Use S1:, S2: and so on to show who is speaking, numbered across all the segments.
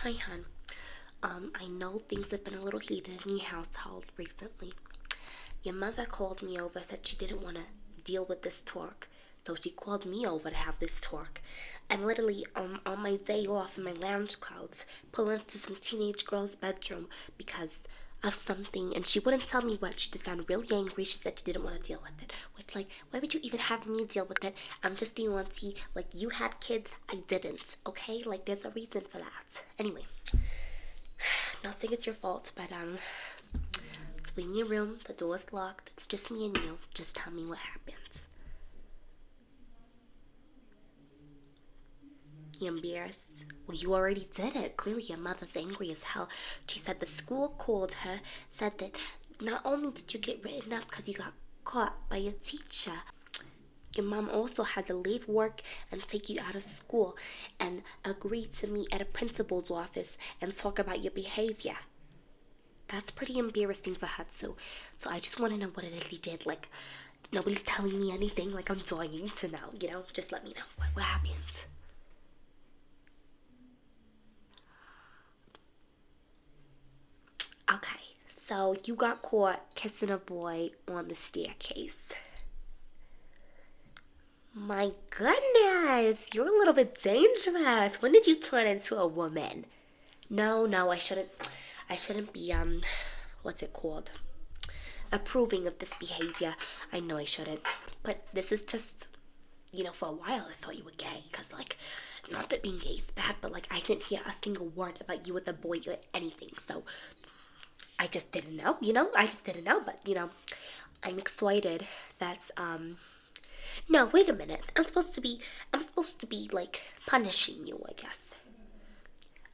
S1: Hi, hon. I know things have been a little heated in your household recently. Your mother called me over, said she didn't want to deal with this talk, so she called me over to have this talk. I'm literally on my day off in my lounge clothes, pulling into some teenage girl's bedroom because of something, and she wouldn't tell me what. She just sounded really angry. She said she didn't want to deal with it. Which, like, why would you even have me deal with it? I'm just the auntie. Like, you had kids, I didn't, okay? Like, there's a reason for that. Anyway, not saying it's your fault, but, it's in your room, the door's locked, it's just me and you. Just tell me what happened. You embarrassed? Well, you already did it. Clearly your mother's angry as hell. She said the school called her, said that not only did you get written up because you got caught by a teacher, your mom also had to leave work and take you out of school and agree to meet at a principal's office and talk about your behavior. That's pretty embarrassing for her too. So I just want to know what it is you did. Like, nobody's telling me anything. Like, I'm dying to know, you know? Just let me know. What happened? Okay, so you got caught kissing a boy on the staircase. My goodness, you're a little bit dangerous. When did you turn into a woman? No, I shouldn't be, what's it called? Approving of this behavior. I know I shouldn't. But this is just, for a while I thought you were gay. Because, like, not that being gay is bad, but, like, I didn't hear a single word about you with a boy or anything. So, I just didn't know, I just didn't know. But, I'm excited that, no, wait a minute. I'm supposed to be, like, punishing you, I guess.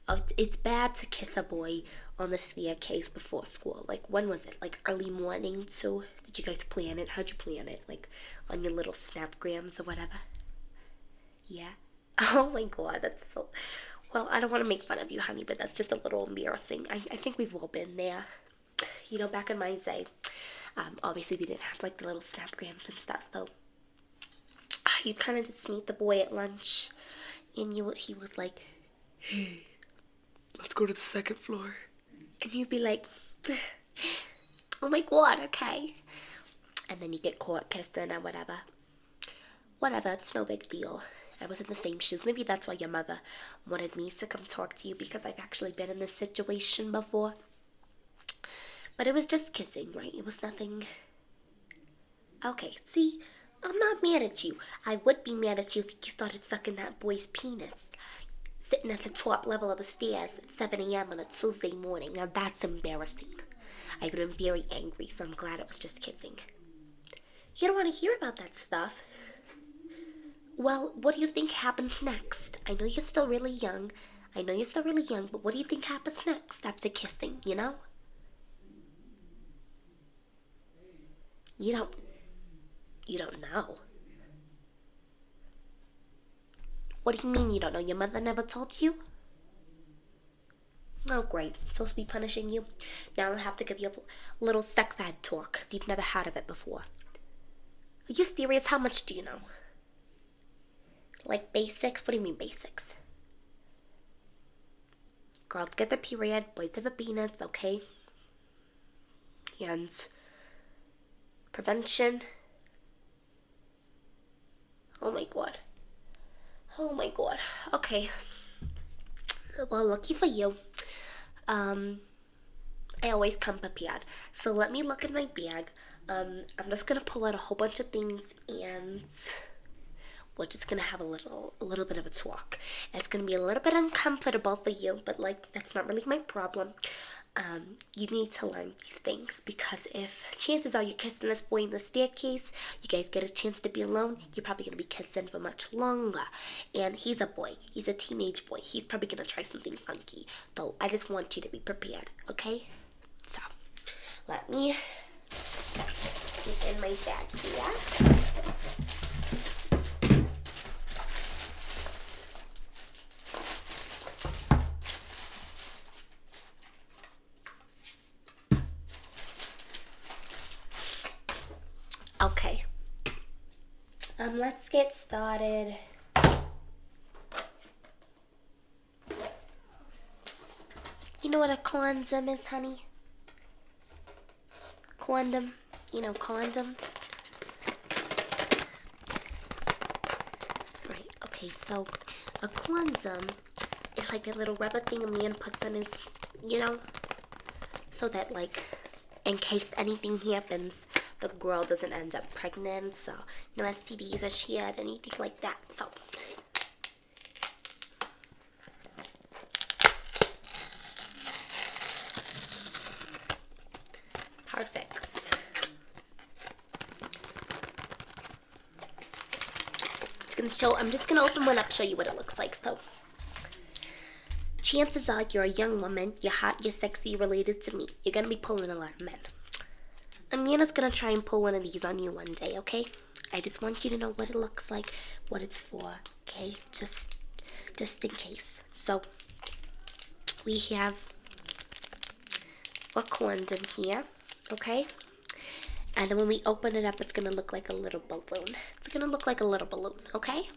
S1: Oh, it's bad to kiss a boy on the staircase before school. Like, when was it? Like, early morning, too? Did you guys plan it? How'd you plan it? Like, on your little snapgrams or whatever? Yeah? Oh my god, that's so... Well, I don't want to make fun of you, honey, but that's just a little embarrassing. I think we've all been there. Back in my day, obviously we didn't have, like, the little snapgrams and stuff, so... You'd kind of just meet the boy at lunch, and he was like, "Hey, let's go to the second floor." And you'd be like, "Oh my god, okay." And then you get caught kissing or whatever. Whatever, it's no big deal. I was in the same shoes. Maybe that's why your mother wanted me to come talk to you, because I've actually been in this situation before. But it was just kissing, right? It was nothing. Okay, see? I'm not mad at you. I would be mad at you if you started sucking that boy's penis, sitting at the top level of the stairs at 7 a.m. on a Tuesday morning. Now that's embarrassing. I would have been very angry, so I'm glad it was just kissing. You don't want to hear about that stuff. Well, what do you think happens next? I know you're still really young. But what do you think happens next after kissing, You don't know. What do you mean you don't know? Your mother never told you? Oh, great. Supposed to be punishing you? Now I have to give you a little sex ed talk, because you've never heard of it before. Are you serious? How much do you know? Like basics? What do you mean basics? Girls get their period, boys have a penis, okay? And prevention. Oh my god. Okay. Well, lucky for you. I always come prepared. So let me look in my bag. I'm just gonna pull out a whole bunch of things, and we're just gonna have a little bit of a talk. It's gonna be a little bit uncomfortable for you, but, like, that's not really my problem. You need to learn these things, because if chances are you're kissing this boy in the staircase, you guys get a chance to be alone, you're probably gonna be kissing for much longer. And he's a boy. He's a teenage boy. He's probably gonna try something funky. So I just want you to be prepared, okay? So, let me get in my bag here. Okay. Let's get started. know what a condom is, honey? Condom. You know, condom. Right, okay, so a condom is like a little rubber thing a man puts on his, you know, so that, like, in case anything happens, the girl doesn't end up pregnant, so no STDs are shared, anything like that, so. Perfect. It's gonna show, I'm just gonna open one up, show you what it looks like, so. Chances are you're a young woman, you're hot, you're sexy, you're related to me. You're gonna be pulling a lot of men. Amanda's gonna try and pull one of these on you one day, okay? I just want you to know what it looks like, what it's for, okay? Just in case. So, we have a condom here, okay? And then when we open it up, it's gonna look like a little balloon. It's gonna look like a little balloon, okay?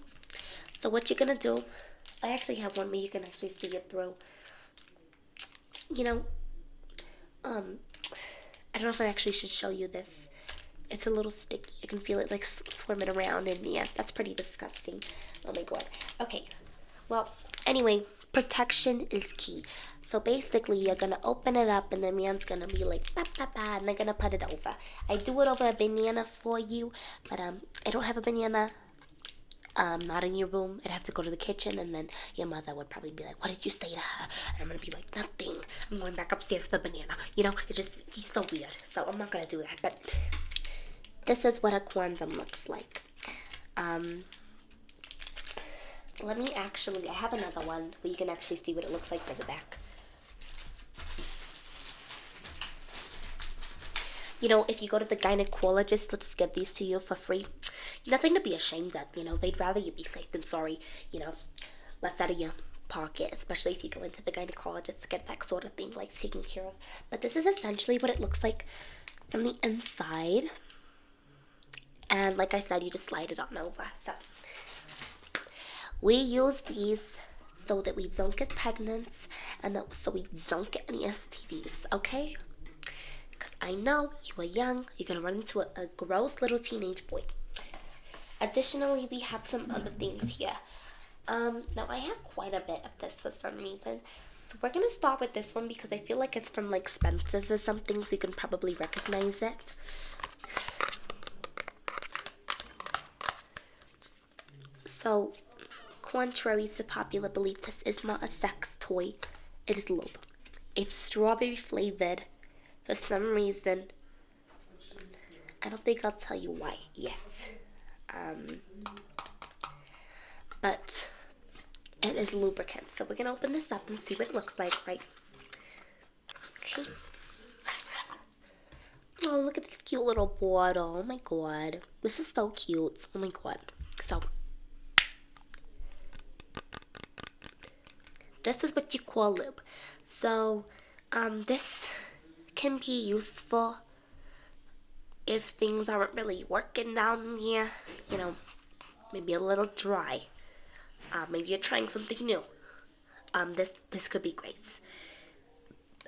S1: So what you're gonna do, I actually have one where you can actually see it through. You know, I don't know if I actually should show you this. It's a little sticky. You can feel it like swimming around in the air. That's pretty disgusting. Oh my god. Okay. Well, anyway, protection is key. So basically, you're gonna open it up, and the man's gonna be like, ba ba ba, and they're gonna put it over. I do it over a banana for you, but I don't have a banana. Not in your room. I'd have to go to the kitchen, and then your mother would probably be like, what did you say to her? And I'm gonna be like, nothing. I'm going back upstairs for the banana. You know, he's so weird. So I'm not gonna do that. But this is what a condom looks like. Let me actually, I have another one where you can actually see what it looks like from the back. You know, if you go to the gynecologist, they'll just give these to you for free. Nothing to be ashamed of, you know. They'd rather you be safe than sorry, you know. Less out of your pocket, especially if you go into the gynecologist to get that sort of thing, like, taken care of. But this is essentially what it looks like from the inside. And like I said, you just slide it on over. So, we use these so that we don't get pregnant and so we don't get any STDs, okay? Because I know you are young, you're going to run into a gross little teenage boy. Additionally, we have some other things here. Now I have quite a bit of this for some reason. So we're going to start with this one because I feel like it's from like Spencer's or something, so you can probably recognize it. So, contrary to popular belief, this is not a sex toy. It is lube. It's strawberry flavored. For some reason, I don't think I'll tell you why yet. But it is lubricant. So we're going to open this up and see what it looks like, right? Okay. Oh, look at this cute little bottle. Oh my god. This is so cute. Oh my god. So, this is what you call lube. So, this can be useful if things aren't really working down here. You know, maybe a little dry. Maybe you're trying something new. This could be great.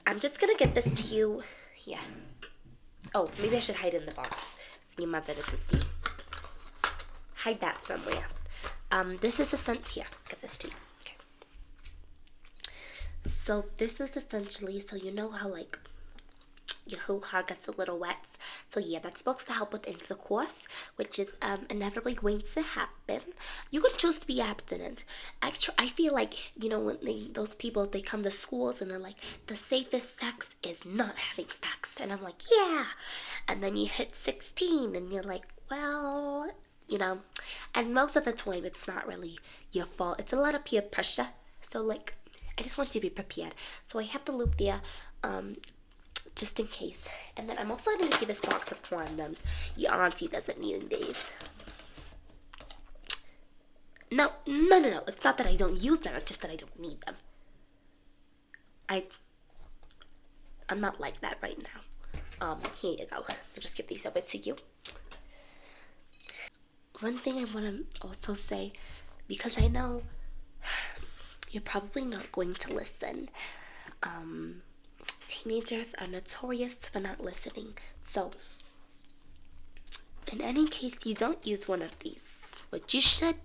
S1: I'm just gonna give this to you. Yeah. Oh, maybe I should hide it in the box so your mother doesn't see. Hide that somewhere. This is here. Give this to you. Okay. So this is essentially so you know how like your hoo-ha gets a little wet. So yeah, that's supposed to help with intercourse, which is inevitably going to happen. You can choose to be abstinent. I feel like, you know, when those people, they come to schools and they're like, the safest sex is not having sex. And I'm like, yeah. And then you hit 16 and you're like, well, you know. And most of the time, it's not really your fault. It's a lot of peer pressure. So like, I just want you to be prepared. So I have the loop there. Just in case. And then I'm also going to give you this box of condoms. Your auntie doesn't need these. No. It's not that I don't use them. It's just that I don't need them. I'm not like that right now. Here you go. I'll just give these over to you. One thing I want to also say, because I know you're probably not going to listen. Teenagers are notorious for not listening. So, in any case you don't use one of these, which you should,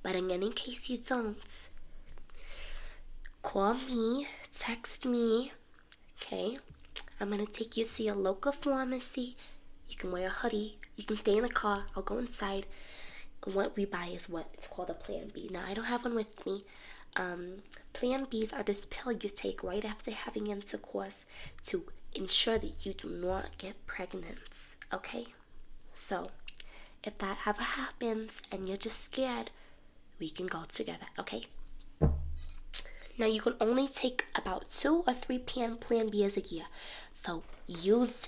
S1: but in any case you don't, call me, text me, okay? I'm gonna take you to your local pharmacy. You can wear a hoodie. You can stay in the car. I'll go inside. And what we buy is what it's called a Plan B. Now, I don't have one with me. Plan Bs are this pill you take right after having intercourse to ensure that you do not get pregnant, okay? So, if that ever happens and you're just scared, we can go together, okay? Now, you can only take about 2 or 3 Plan Bs a year. So, use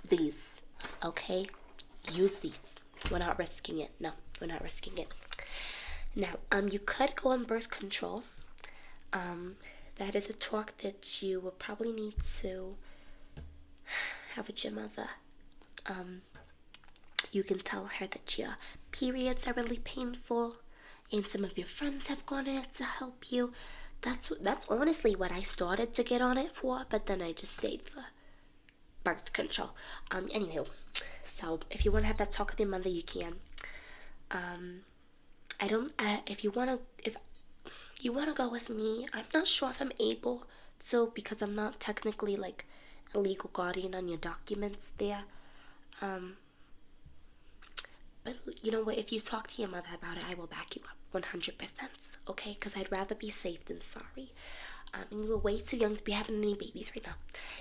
S1: these, okay? Use these. We're not risking it. No, we're not risking it. Now, you could go on birth control. That is a talk that you will probably need to have with your mother. You can tell her that your periods are really painful, and some of your friends have gone on it to help you. That's honestly what I started to get on it for, but then I just stayed for birth control. Anyway, so if you want to have that talk with your mother, you can. If you wanna go with me, I'm not sure if I'm able to, because I'm not technically like a legal guardian on your documents there. But you know what? If you talk to your mother about it, I will back you up 100%. Okay? Because I'd rather be safe than sorry. And you're way too young to be having any babies right now.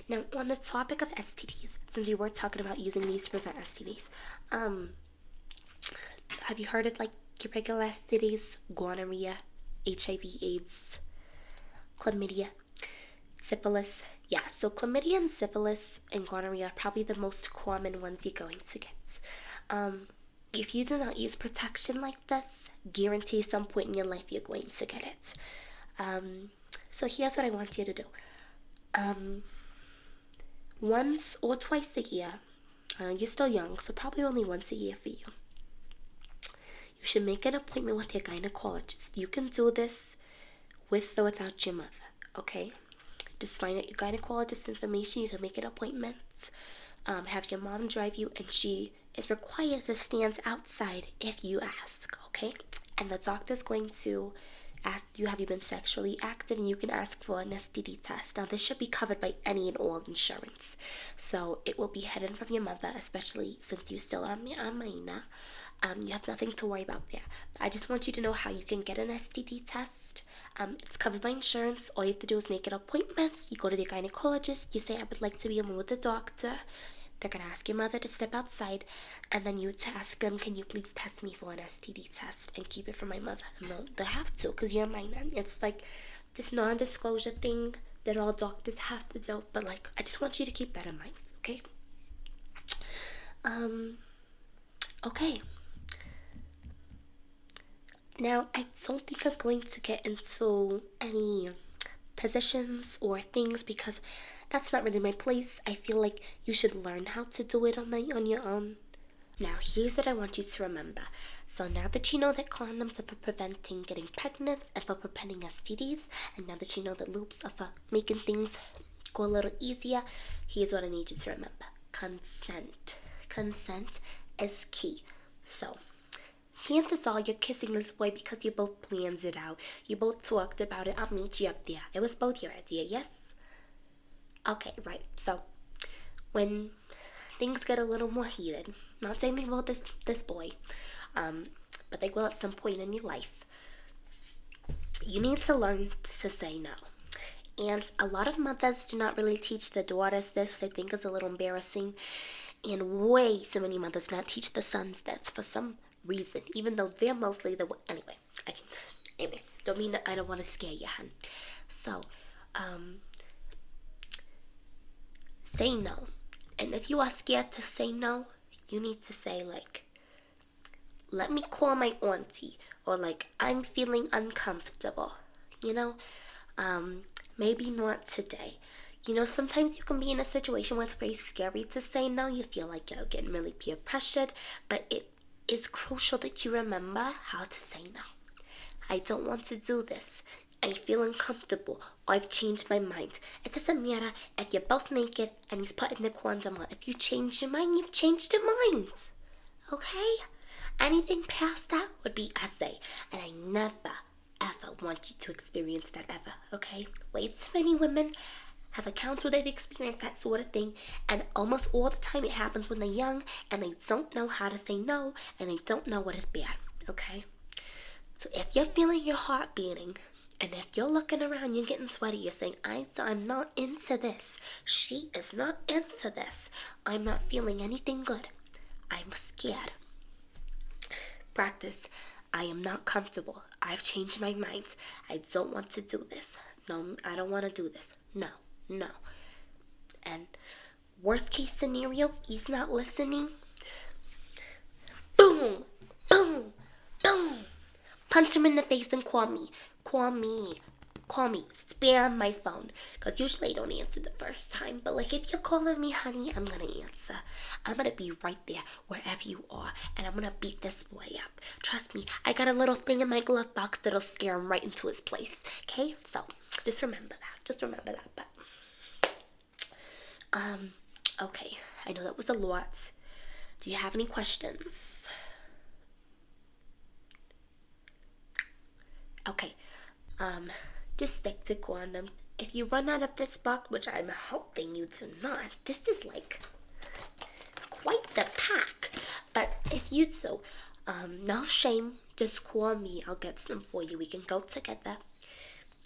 S1: Now, on the topic of STDs, since we were talking about using these to prevent STDs, have you heard of like your regular STDs? Gonorrhea, HIV/AIDS, chlamydia, syphilis. Yeah, so chlamydia and syphilis and gonorrhea are probably the most common ones you're going to get. If you do not use protection like this, guarantee some point in your life you're going to get it. So here's what I want you to do. Once or twice a year, you're still young, so probably only once a year for you. You should make an appointment with your gynecologist. You can do this with or without your mother, okay? Just find out your gynecologist's information. You can make an appointment. Have your mom drive you, and she is required to stand outside if you ask, okay? And the doctor's going to ask you, have you been sexually active, and you can ask for an STD test. Now, this should be covered by any and all insurance, so it will be hidden from your mother, especially since you still are a minor. You have nothing to worry about there. But I just want you to know how you can get an STD test. It's covered by insurance. All you have to do is make an appointment. You go to the gynecologist. You say, I would like to be alone with the doctor. They're going to ask your mother to step outside, and then you would ask them, can you please test me for an STD test and keep it from my mother? And they'll have to, because you're a minor. It's like this non-disclosure thing that all doctors have to do, but like, I just want you to keep that in mind, okay? Okay. Now, I don't think I'm going to get into any positions or things because that's not really my place. I feel like you should learn how to do it on your own. Now, here's what I want you to remember. So now that you know that condoms are for preventing getting pregnant and for preventing STDs, and now that you know that loops are for making things go a little easier, here's what I need you to remember. Consent. Consent is key. So, chances are you're kissing this boy because you both planned it out. You both talked about it. I'll meet you up there. It was both your idea, yes? Okay, right. So, when things get a little more heated, not saying they will this boy, but they will at some point in your life, you need to learn to say no. And a lot of mothers do not really teach their daughters this. They think it's a little embarrassing. And way too many mothers not teach the sons this for some reason, even though they're mostly the anyway, don't mean that I don't want to scare you, hun. So, say no. And if you are scared to say no, you need to say like, let me call my auntie, or like, I'm feeling uncomfortable, maybe not today. Sometimes you can be in a situation where it's very scary to say no. You feel like you're getting really peer pressured, but it is crucial that you remember how to say no. I don't want to do this. I feel uncomfortable, or I've changed my mind. It doesn't matter if you're both naked and he's putting the condom on. If you change your mind, you've changed your minds. Okay? Anything past that would be essay. And I never, ever want you to experience that ever. Okay? Way too many women have accounts where they've experienced that sort of thing, and almost all the time it happens when they're young and they don't know how to say no and they don't know what is bad. Okay? So if you're feeling your heart beating, and if you're looking around, you're getting sweaty, you're saying, I'm not into this. She is not into this. I'm not feeling anything good. I'm scared. Practice. I am not comfortable. I've changed my mind. I don't want to do this. No, I don't want to do this. No. And worst case scenario, he's not listening. Boom, boom, boom. Punch him in the face and call me. Spam my phone. Because usually I don't answer the first time. But like if you're calling me, honey, I'm going to answer. I'm going to be right there wherever you are. And I'm going to beat this boy up. Trust me, I got a little thing in my glove box that'll scare him right into his place. Okay? So, just remember that. But, okay. I know that was a lot. Do you have any questions? Okay. Just stick to condoms. If you run out of this box, which I'm hoping you do not, this is like quite the pack. But if you do, no shame, just call me. I'll get some for you. We can go together.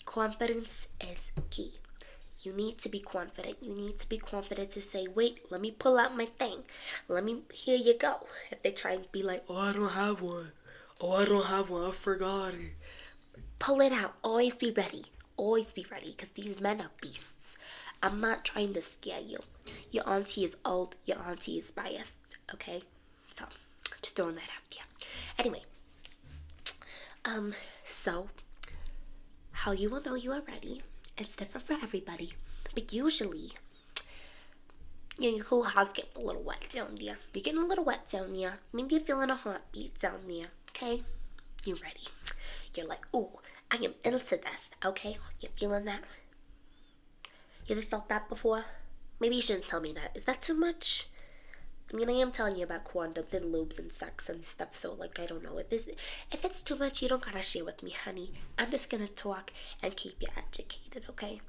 S1: Confidence is key. You need to be confident. You need to be confident to say, wait, let me pull out my thing. Here you go. If they try and be like, oh, I don't have one. I forgot it. Pull it out. Always be ready. Because these men are beasts. I'm not trying to scare you. Your auntie is old. Your auntie is biased. Okay? So, just throwing that out there. Anyway. So, how you will know you are ready, it's different for everybody. But usually, your whole house gets a little wet down there. You're getting a little wet down there. Maybe you're feeling a heartbeat down there. Okay? You're ready. You're like, ooh, I am into this. Okay? You're feeling that? You ever felt that before? Maybe you shouldn't tell me that. Is that too much? I mean, I am telling you about condoms and lubes and sex and stuff, so, like, I don't know. If it's too much, you don't gotta share with me, honey. I'm just gonna talk and keep you educated, okay?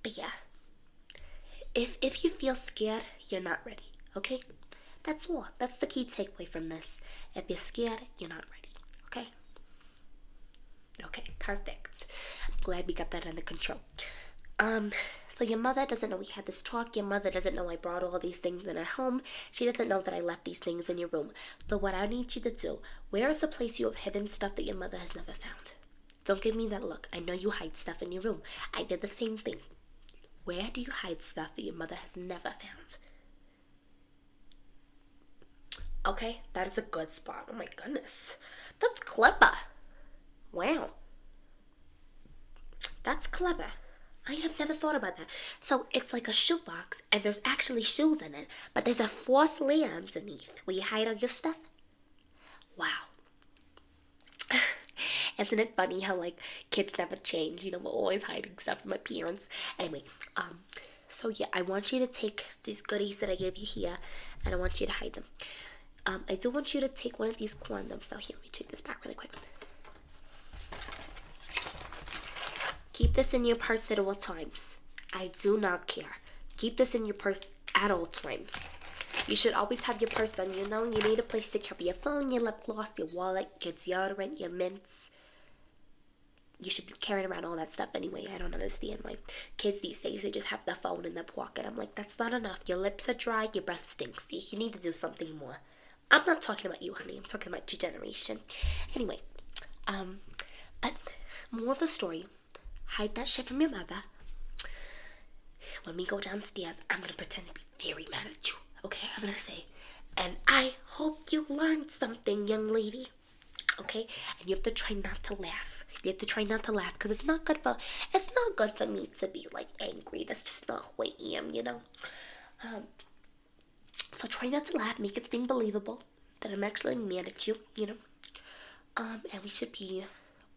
S1: But yeah, if you feel scared, you're not ready, okay? That's all. That's the key takeaway from this. If you're scared, you're not ready, okay? Okay, perfect. I'm glad we got that under control. So your mother doesn't know we had this talk. Your mother doesn't know I brought all these things in her home. She doesn't know that I left these things in your room. So what I need you to do, where is the place you have hidden stuff that your mother has never found? Don't give me that look. I know you hide stuff in your room. I did the same thing. Where do you hide stuff that your mother has never found? Okay, that is a good spot. Oh my goodness. That's clever. Wow. That's clever. I have never thought about that. So it's like a shoebox, and there's actually shoes in it, but there's a fourth layer underneath where you hide all your stuff. Wow. Isn't it funny how, like, kids never change? You know, we're always hiding stuff from my parents. Anyway, so yeah, I want you to take these goodies that I gave you here, and I want you to hide them. I do want you to take one of these condoms. So here, let me take this back really quick. Keep this in your purse at all times. I do not care. Keep this in your purse at all times. You should always have your purse on you. Know you need a place to carry your phone, your lip gloss, your wallet, your deodorant, your mints. You should be carrying around all that stuff anyway. I don't understand why kids these days, they just have their phone in their pocket. I'm like, that's not enough. Your lips are dry, your breath stinks. You need to do something more. I'm not talking about you, honey. I'm talking about your generation. Anyway, but more of the story. Hide that shit from your mother. When we go downstairs, I'm going to pretend to be very mad at you. Okay? I'm going to say, and I hope you learned something, young lady. Okay? And you have to try not to laugh. You have to try not to laugh because it's not good for me to be, like, angry. That's just not who I am, you know? So try not to laugh. Make it seem believable that I'm actually mad at you, you know? And we should be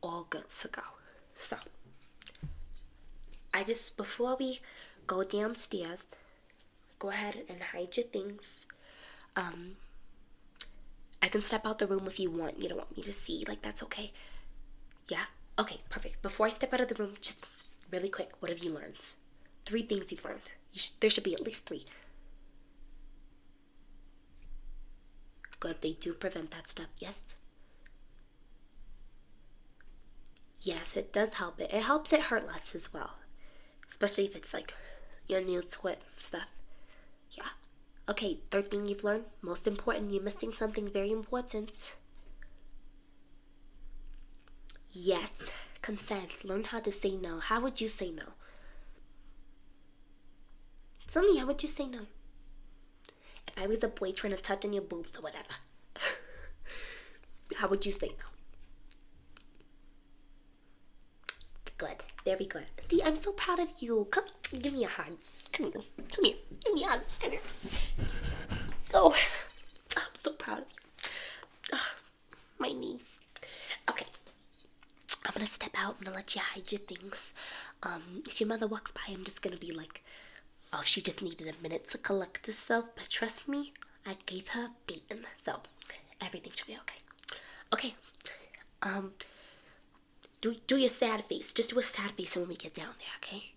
S1: all good to go. So, before we go downstairs, go ahead and hide your things. I can step out the room if you want. You don't want me to see. Like, that's okay. Yeah? Okay, perfect. Before I step out of the room, just really quick, what have you learned? 3 things you've learned. There should be at least 3. Good, they do prevent that stuff, yes? Yes, it does help it. It helps it hurt less as well. Especially if it's like you're new to it stuff. Yeah. Okay, 3rd thing you've learned, most important, you're missing something very important. Yes, consent. Learn how to say no. How would you say no? Tell me, how would you say no? If I was a boy trying to touch on your boobs or whatever, how would you say no? Good. Very good. See, I'm so proud of you. Come, give me a hug. Come here. Come here. Give me a hug. Come here. Oh, I'm so proud of you. Oh, my knees. Okay. I'm gonna step out. I'm gonna let you hide your things. If your mother walks by, I'm just gonna be like, oh, she just needed a minute to collect herself. But trust me, I gave her a beating. So, everything should be okay. Okay. Do your sad face. Just do a sad face when we get down there, okay?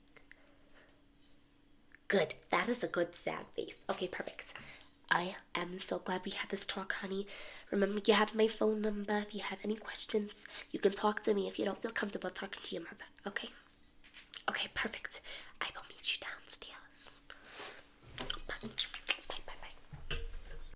S1: Good. That is a good sad face. Okay, perfect. I am so glad we had this talk, honey. Remember, you have my phone number. If you have any questions, you can talk to me if you don't feel comfortable talking to your mother, okay? Okay, perfect. I will meet you downstairs.